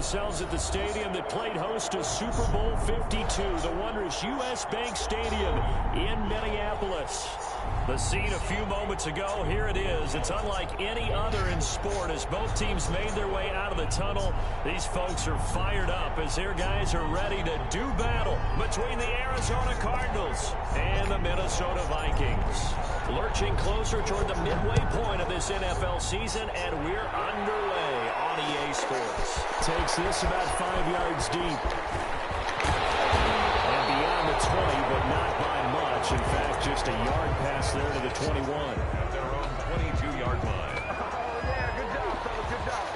ourselves at the stadium that played host to Super Bowl 52, the wondrous U.S. Bank Stadium in Minneapolis. The scene a few moments ago, here it is. It's unlike any other in sport as both teams made their way out of the tunnel. These folks are fired up as their guys are ready to do battle between the Arizona Cardinals and the Minnesota Vikings. Lurching closer toward the midway point of this NFL season, and we're underway on EA Sports. Takes this about 5 yards deep. And beyond the 20, but not by much. In fact, just a yard pass there to the 21. At their own 22-yard line. Oh, yeah, good job, fellas, good job.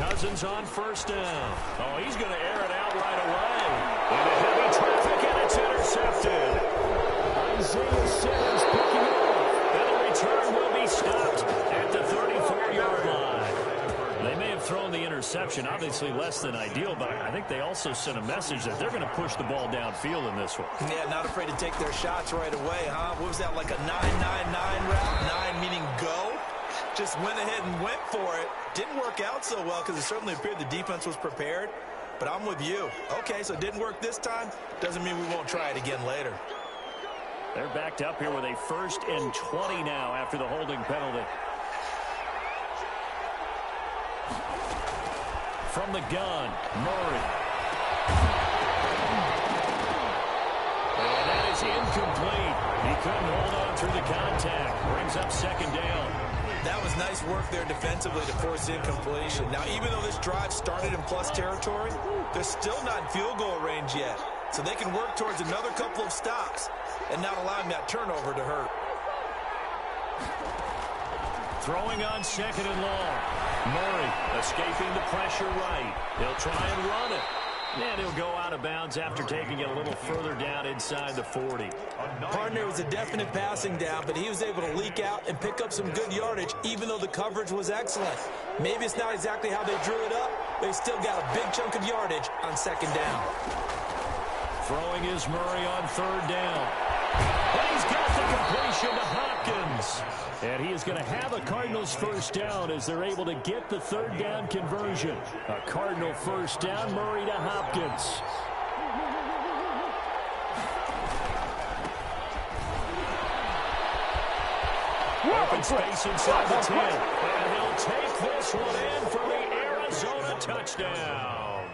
Cousins on first down. Oh, he's going to air it out right away. Into heavy traffic, and it's intercepted. Isaiah Simmons picking it off. And the return will be stopped at the 34-yard line. They may have thrown the interception, obviously less than ideal, but I think they also sent a message that they're going to push the ball downfield in this one. Yeah, not afraid to take their shots right away, huh? What was that, like a 9-9-9 route? 9 meaning go? Just went ahead and went for it. Didn't work out so well because it certainly appeared the defense was prepared. But I'm with you. Okay, so it didn't work this time. Doesn't mean we won't try it again later. They're backed up here with a 1st and 20 now after the holding penalty. From the gun, Murray. And that is incomplete. He couldn't hold on through the contact. Brings up 2nd down. That was nice work there defensively to force incompletion. Now, even though this drive started in plus territory, they're still not in field goal range yet. So they can work towards another couple of stops and not allowing that turnover to hurt. Throwing on 2nd and long. Murray escaping the pressure right. He'll try and run it. And he'll go out of bounds after taking it a little further down inside the 40. Partner was a definite passing down, but he was able to leak out and pick up some good yardage, even though the coverage was excellent. Maybe it's not exactly how they drew it up, but he still got a big chunk of yardage on 2nd down. Throwing is Murray on 3rd down. And he's got the completion to Hopkins. And he is going to have a Cardinals 1st down as they're able to get the 3rd down conversion. A Cardinal 1st down, Murray to Hopkins. Open space inside the 10. And he'll take this one in for the Arizona touchdown.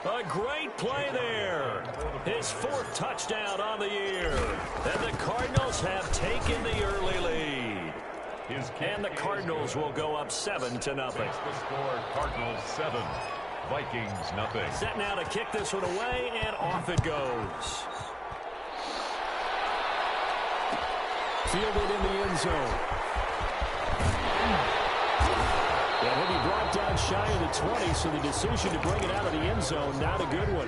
A great play there. His 4th touchdown on the year. And the Cardinals have taken the early lead. And the Cardinals will go up 7-0. The score, Cardinals 7, Vikings nothing. Set now to kick this one away, and off it goes. Fielded in the end zone. And he'll be brought down shy of the 20, so the decision to bring it out of the end zone, not a good one.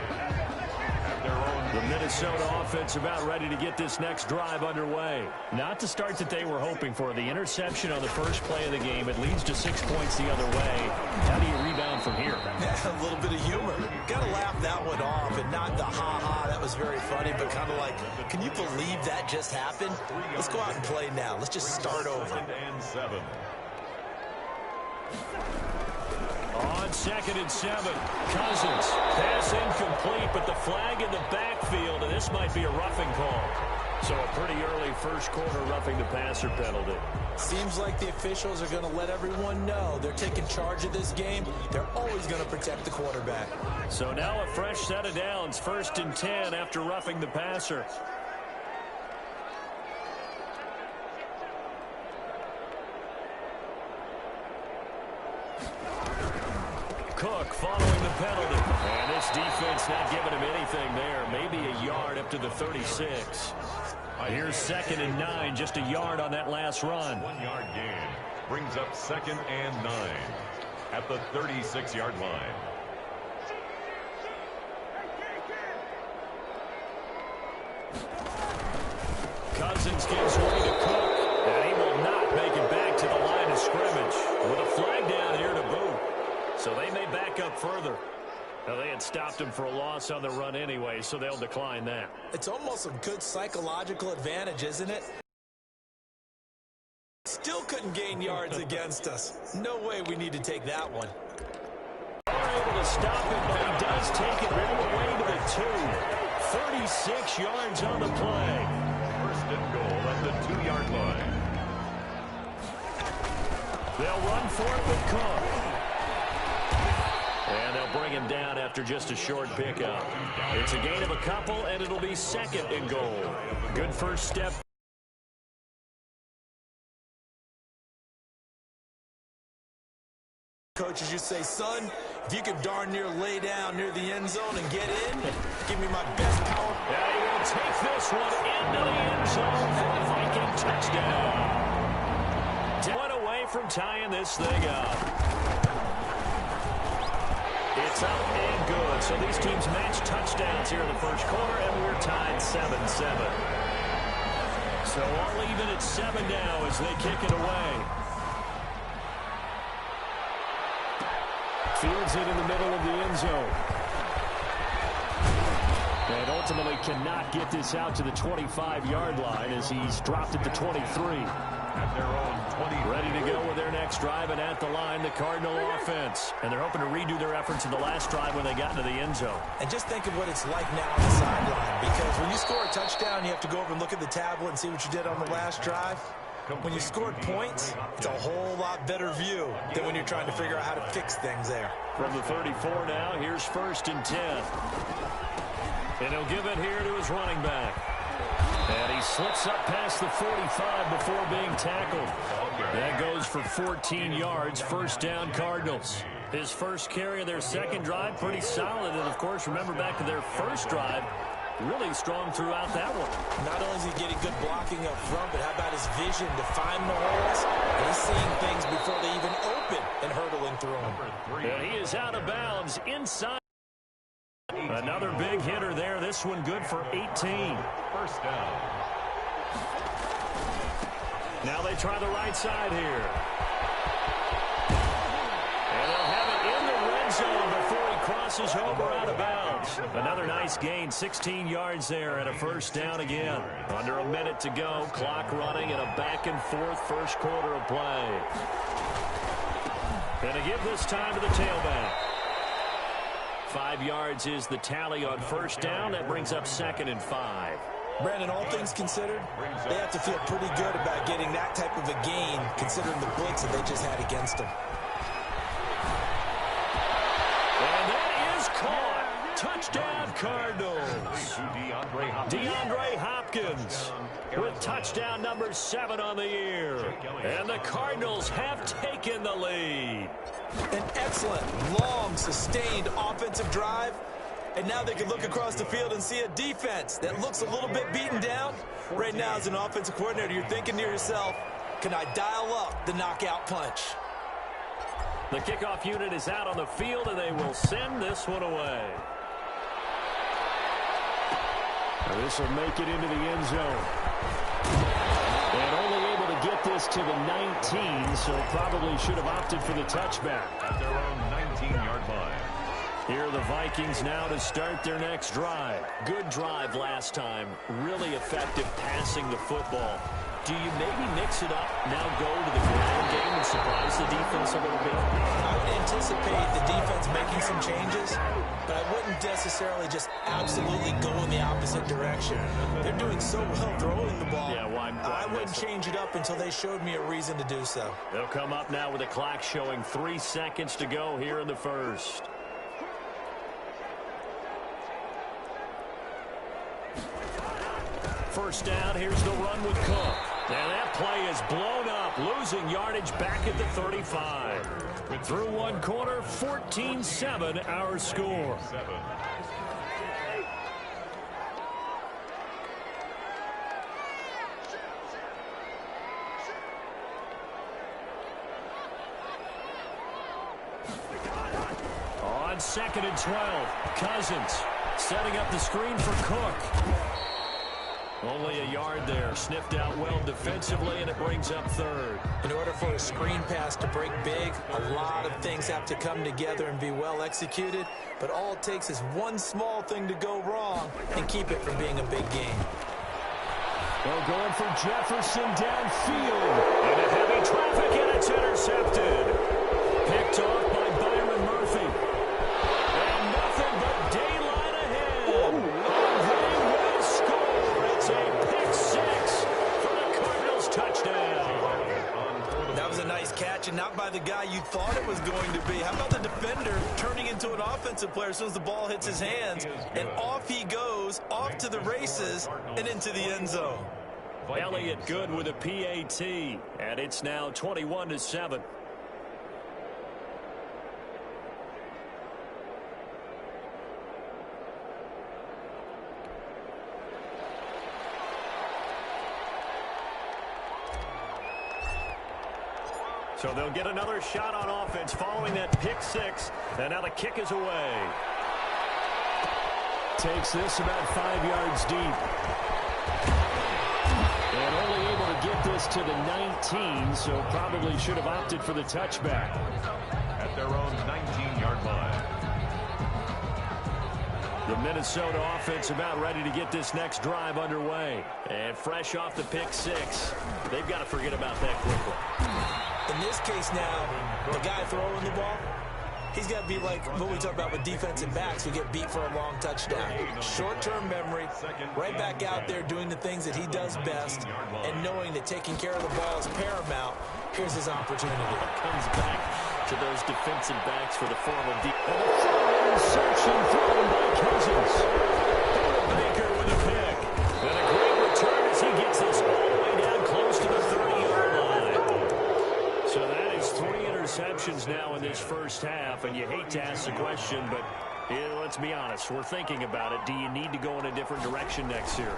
The Minnesota offense about ready to get this next drive underway. Not the start that they were hoping for. The interception on the first play of the game. It leads to 6 points the other way. How do you rebound from here? Yeah, a little bit of humor. Got to laugh that one off and not the ha-ha. That was very funny, but kind of like, can you believe that just happened? Let's go out and play now. Let's just start over. 2nd and 7. On 2nd and 7, Cousins. Pass incomplete, but the flag in the backfield, and this might be a roughing call. So a pretty early 1st quarter roughing the passer penalty. Seems like the officials are going to let everyone know they're taking charge of this game. They're always going to protect the quarterback. So now a fresh set of downs, 1st and 10 after roughing the passer. Cook following the penalty. And this defense not giving him anything there. Maybe a yard up to the 36. Here's 2nd and 9, just a yard on that last run. 1-yard gain brings up 2nd and 9 at the 36-yard line. Cousins gives way to Cook. And he will not make it back to the line of scrimmage. With a flag down here to boot. So they may back up further. Now, they had stopped him for a loss on the run anyway, so they'll decline that. It's almost a good psychological advantage, isn't it? still couldn't gain yards against us. No way we need to take that one. Able to stop it, but he does take it all the way to the 2. 36 yards on the play. First and goal at the 2-yard line. They'll run for it with Cook. And they'll bring him down after just a short pickup. It's a gain of a couple, and it'll be second and goal. Good first step. Coaches, you say, son, if you could darn near lay down near the end zone and get in, give me my best power. Yeah, he will take this one into the end zone for a Viking touchdown. One away from tying this thing up. It's up and good. So these teams match touchdowns here in the first quarter, and we're tied 7-7. So all even at 7 now as they kick it away. Fields it in the middle of the end zone. And ultimately cannot get this out to the 25-yard line as he's dropped at the 23. At their own 20. Ready to go with their next drive, and at the line, the Cardinal offense. And they're hoping to redo their efforts in the last drive when they got into the end zone. And just think of what it's like now on the sideline, because when you score a touchdown, you have to go over and look at the tablet and see what you did on the last drive. When you scored points, it's a whole lot better view than when you're trying to figure out how to fix things there. From the 34 now, here's 1st and 10. And he'll give it here to his running back. And he slips up past the 45 before being tackled. That goes for 14 yards, first down Cardinals. His first carry of their second drive, pretty solid. And, of course, remember back to their first drive, really strong throughout that one. Not only is he getting good blocking up front, but how about his vision to find the holes? And he's seeing things before they even open and hurdling through them. And he is out of bounds inside. Another big hitter there. This one good for 18. First down. Now they try the right side here. And they'll have it in the red zone before he crosses over out of bounds. Another nice gain, 16 yards there and a first down again. Under a minute to go, clock running and a back-and-forth first quarter of play. And to give this time to the tailback. 5 yards is the tally on first down. That brings up 2nd and 5. Brandon, all things considered, they have to feel pretty good about getting that type of a gain, considering the blitz that they just had against them. And that is caught. Touchdown, Cardinals. DeAndre Hopkins with touchdown number 7 on the year. And the Cardinals have taken the lead. An excellent, long, sustained offensive drive. And now they can look across the field and see a defense that looks a little bit beaten down. Right now, as an offensive coordinator, you're thinking to yourself, can I dial up the knockout punch? The kickoff unit is out on the field, and they will send this one away. Now this will make it into the end zone. And only able to get this to the 19, so probably should have opted for the touchback. At their own 19-yard line. Here are the Vikings now to start their next drive. Good drive last time. Really effective passing the football. Do you maybe mix it up, now go to the ground game and surprise the defense a little bit? I would anticipate the defense making some changes, but I wouldn't necessarily just absolutely go in the opposite direction. They're doing so well throwing the ball. Yeah, why I wouldn't change it up until they showed me a reason to do so. They'll come up now with the clock showing 3 seconds to go here in the first. First down, here's the run with Cook. And that play is blown up, losing yardage back at the 35. Through one quarter, 14-7 our score. On 2nd and 12, Cousins setting up the screen for Cook. Only a yard there, sniffed out well defensively, and it brings up 3rd. In order for a screen pass to break big, a lot of things have to come together and be well executed, but all it takes is one small thing to go wrong and keep it from being a big game. Well, going for Jefferson downfield. Into heavy traffic, and it's intercepted. Picked off by Byron Murphy. And nothing but daylight ahead. And they will score. It's a pick six for the Cardinals touchdown. That was a nice catch, and not by the guy you thought it was going to be. How about the defender turning into an offensive player as soon as the ball hits his hands, and off he goes, off to the races, and into the end zone. Elliott good with a PAT, and it's now 21-7. So they'll get another shot on offense following that pick six, and now the kick is away. Takes this about 5 yards deep. And only able to get this to the 19, so probably should have opted for the touchback. At their own 19-yard line. The Minnesota offense about ready to get this next drive underway. And fresh off the pick six, they've got to forget about that quickly. In this case now, the guy throwing the ball, he's got to be like what we talk about with defensive backs who get beat for a long touchdown. Short-term memory, right back out there doing the things that he does best, and knowing that taking care of the ball is paramount. Here's his opportunity. Comes back to those defensive backs for the formal deep. And a throw insertion thrown by Cousins. Baker with a pick. And a great return as he gets this all the way down close to the 30-yard line. So that is 3 interceptions now in this first half, and you hate to ask the question, but let's be honest, we're thinking about it. Do you need to go in a different direction next series?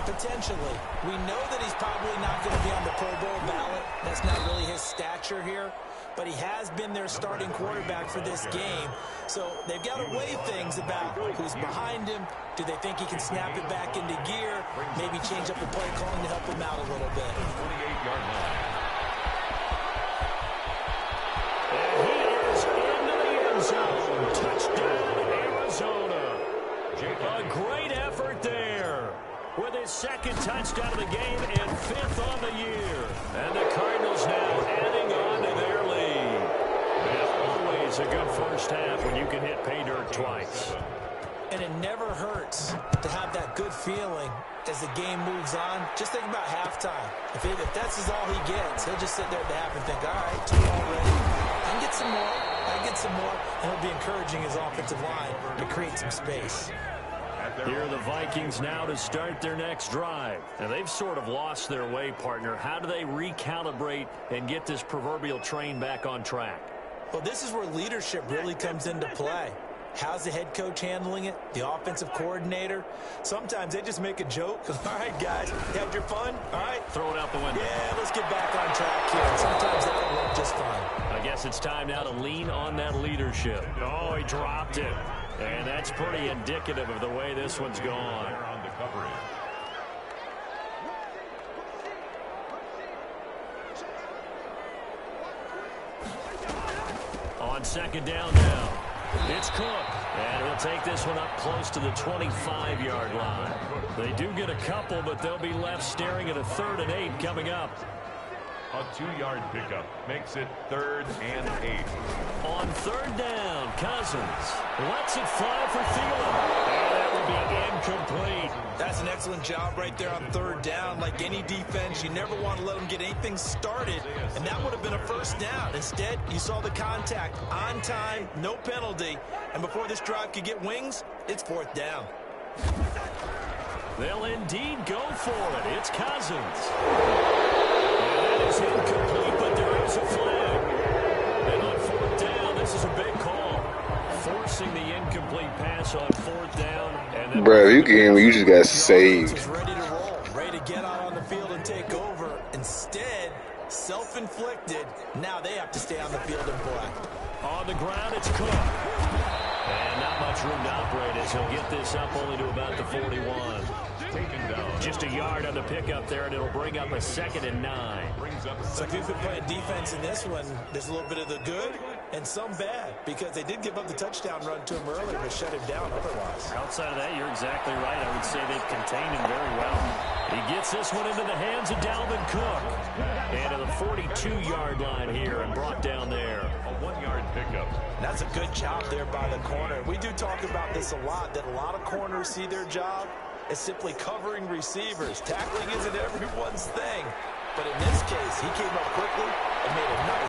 Potentially. We know that he's probably not going to be on the Pro Bowl ballot. That's not really his stature here, but he has been their starting quarterback for this game. So they've got to weigh things about who's behind him. Do they think he can snap it back into gear? Maybe change up the play calling to help him out a little bit. 28-yard line. And he is into the end zone. Touchdown, Arizona. A great effort there with his second touchdown of the game and fifth on the year. And the Cardinals now adding on to their lead. And always a good first half when you can hit pay dirt twice. And it never hurts to have that good feeling as the game moves on. Just think about halftime. If that's all he gets, he'll just sit there at the half and think, all right, 2 already. I can get some more. I can get some more. And he'll be encouraging his offensive line to create some space. Here are the Vikings now to start their next drive. And they've sort of lost their way, partner. How do they recalibrate and get this proverbial train back on track? Well, this is where leadership really comes into play. How's the head coach handling it? The offensive coordinator? Sometimes they just make a joke. All right, guys, you had your fun? All right. Throw it out the window. Yeah, let's get back on track here. And sometimes that'll work just fine. I guess it's time now to lean on that leadership. Oh, he dropped it. And that's pretty indicative of the way this one's gone. On the coverage. On second down now. It's Cook. And he'll take this one up close to the 25-yard line. They do get a couple, but they'll be left staring at a 3rd and 8 coming up. A 2-yard pickup makes it 3rd and 8. On 3rd down, Cousins lets it fly for Thielen. And that would be incomplete. That's an excellent job right there on 3rd down. Like any defense, you never want to let them get anything started, and that would have been a 1st down. Instead, you saw the contact on time, no penalty, and before this drive could get wings, it's 4th down. They'll indeed go for it. It's Cousins. That is incomplete, but there is a flag. And on 4th down, this is a big call. Forcing the incomplete pass on 4th down. And bro, you can hear me. You just got saved. Ready to roll, ready to get out on the field and take over. Instead, self-inflicted. Now they have to stay on the field and play. On the ground, it's Cook. And not much room to operate as he'll get this up only to about the 41. Taken down. Just a yard on the pickup there, and it'll bring up a 2nd and 9. Brings up So if you've been playing defense in this one, there's a little bit of the good And some bad, because they did give up the touchdown run to him earlier, but shut him down otherwise. Outside of that, you're exactly right. I would say they've contained him very well. He gets this one into the hands of Dalvin Cook. And to the 42-yard line here and brought down there. A 1-yard pickup. That's a good job there by the corner. We do talk about this a lot, that a lot of corners see their job as simply covering receivers. Tackling isn't everyone's thing. But in this case, he came up quickly and made a nice.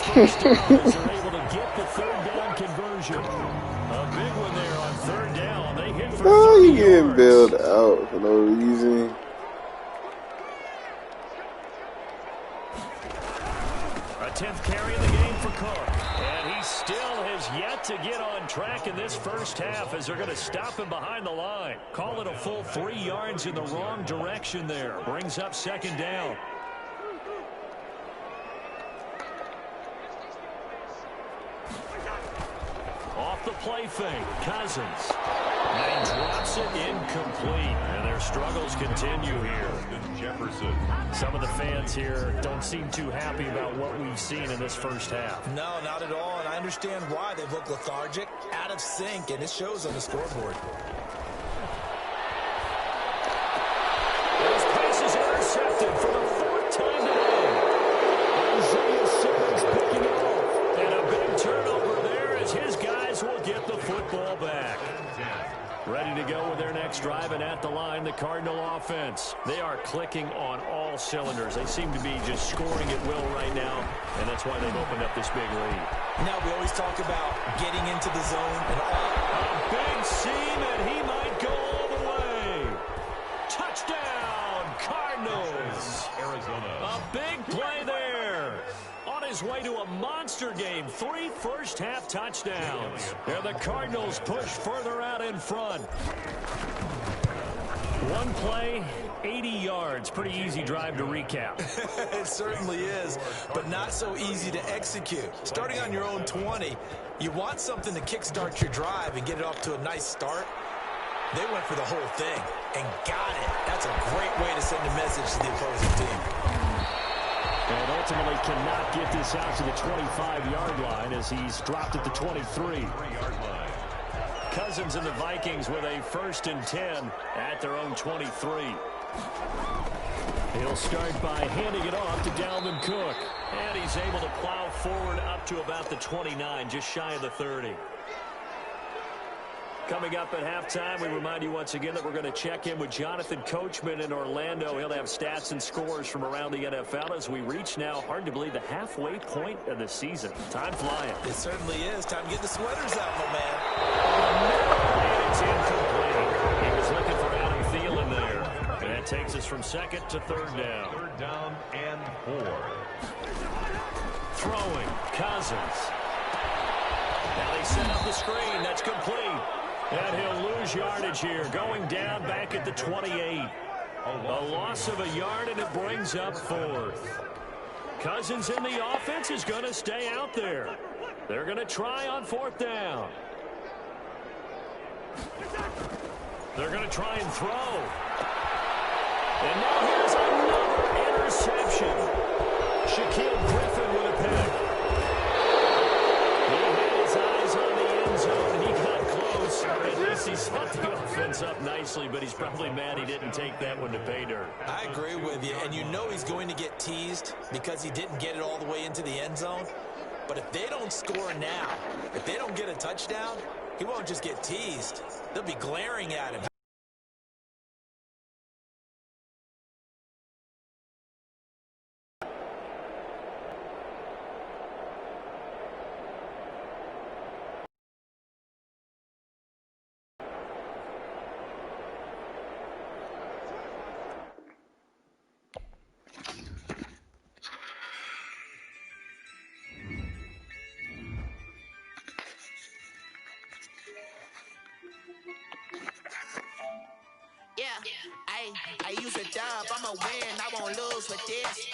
First down as they're able to get the third down conversion. A big one there on third down. They hit for 30 you getting yards. bailed out for no reason. A 10th carry in the game for Cook. And he still has yet to get on track in this first half as they're going to stop him behind the line. Call it a full 3 yards in the wrong direction there. Brings up second down. Off the play fake, Cousins. And he drops it incomplete. And their struggles continue here. Jefferson. Some of the fans here don't seem too happy about what we've seen in this first half. No, not at all, and I understand why. They look lethargic, out of sync, and it shows on the scoreboard. This pass is intercepted for the 4th time today. Isaiah Simmons picking it off. And a big turnover there as his guys will get the football back. Ready to go with their next drive, and at the line, the Cardinal offense. They are clicking on all cylinders. They seem to be just scoring at will right now, and that's why they've opened up this big lead. Now, we always talk about getting into the zone. And a big seam, and he might go all the way. Touchdown, Cardinals. Arizona. A big play there. On his way to a monster game, 3 first-half touchdowns. And the Cardinals push further out in front. One play, 80 yards. Pretty easy drive to recap. it certainly is, but not so easy to execute. Starting on your own 20, you want something to kickstart your drive and get it off to a nice start. They went for the whole thing and got it. That's a great way to send a message to the opposing team. And ultimately cannot get this out to the 25-yard line as he's dropped at the 23-yard line. Cousins and the Vikings with a 1st and 10 at their own 23. He'll start by handing it off to Dalvin Cook. And he's able to plow forward up to about the 29, just shy of the 30. Coming up at halftime, we remind you once again that we're going to check in with Jonathan Coachman in Orlando. He'll have stats and scores from around the NFL as we reach now, hard to believe, the halfway point of the season. Time flying. It certainly is. Time to get the sweaters out, my man. And it's incomplete. He was looking for Adam Thielen there. And that takes us from 2nd to 3rd down. 3rd down and 4. Throwing, Cousins. Now they set up the screen. That's complete. And he'll lose yardage here, going down back at the 28. A loss of a yard, and it brings up 4th. Cousins in the offense is going to stay out there. They're going to try on 4th down. They're going to try and throw. And now here's another interception. Shaquille Griffin with a pick. He had his eyes on the end zone. He got close. At least he spun the offense up nicely, but he's probably mad he didn't take that one to pay dirt. I agree with you, and you know he's going to get teased because he didn't get it all the way into the end zone. But if they don't score now, if they don't get a touchdown, he won't just get teased. They'll be glaring at him. Yeah, I use a dub, I'ma win, I won't lose with this.